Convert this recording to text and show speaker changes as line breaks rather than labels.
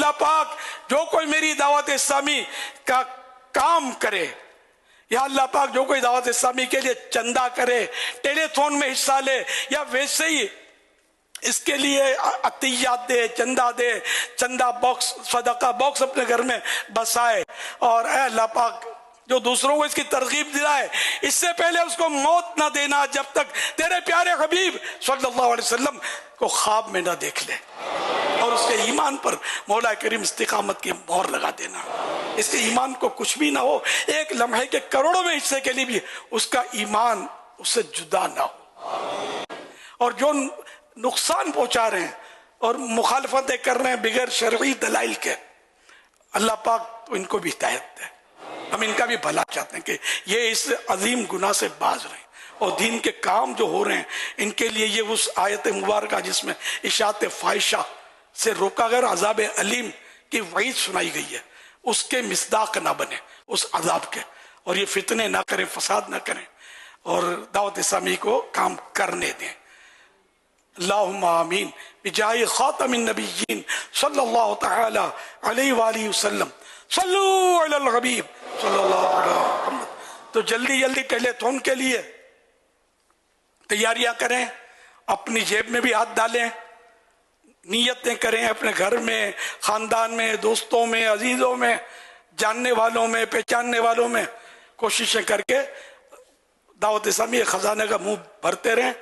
اللہ پاک جو کوئی میری دعوت اسلامی کا کام کرے، یا اللہ پاک جو کوئی دعوت اسلامی کے لیے چندہ کرے، ٹیلی تھون میں حصہ لے، یا ویسے ہی اس کے لیے عطیات دے، چندہ دے، چندہ باکس، صدقہ باکس اپنے گھر میں بسائے، اور اے اللہ پاک جو دوسروں کو اس کی ترغیب دلائے، اس سے پہلے اس کو موت نہ دینا جب تک تیرے پیارے حبیب صلی اللہ علیہ وسلم کو خواب میں نہ دیکھ لے، اور اس کے ایمان پر مولا کریم استقامت کی مہر لگا دینا، اس کے ایمان کو کچھ بھی نہ ہو، ایک لمحے کے کروڑوں میں حصے کے لیے بھی اس کا ایمان اس سے جدا نہ ہو، اور جو نقصان پہنچا رہے ہیں اور مخالفتیں کر رہے ہیں بغیر شرعی دلائل کے، اللہ پاک تو ان کو بھی ہدایت دے، ہم ان کا بھی بھلا چاہتے ہیں کہ یہ اس عظیم گناہ سے باز رہیں، اور دین کے کام جو ہو رہے ہیں ان کے لیے یہ اس آیت مبارکہ جس میں اشاعت فاحشہ سے روکا گیا، عذاب علیم کی وعید سنائی گئی ہے، اس کے مصداق نہ بنے اس عذاب کے، اور یہ فتنے نہ کریں، فساد نہ کریں، اور دعوت اسلامی کو کام کرنے دیں۔ اللہم آمین بجاہ خاتم النبیین صلی اللہ تعالی علیہ وآلہ وسلم، صلو علی الحبیب صلی اللہ علیہ وسلم۔ تو جلدی جلدی ٹیلی تھون کے لیے تیاریاں کریں، اپنی جیب میں بھی ہاتھ ڈالیں، نیتیں کریں، اپنے گھر میں، خاندان میں، دوستوں میں، عزیزوں میں، جاننے والوں میں، پہچاننے والوں میں کوششیں کر کے دعوت اسلامی خزانے کا منہ بھرتے رہیں۔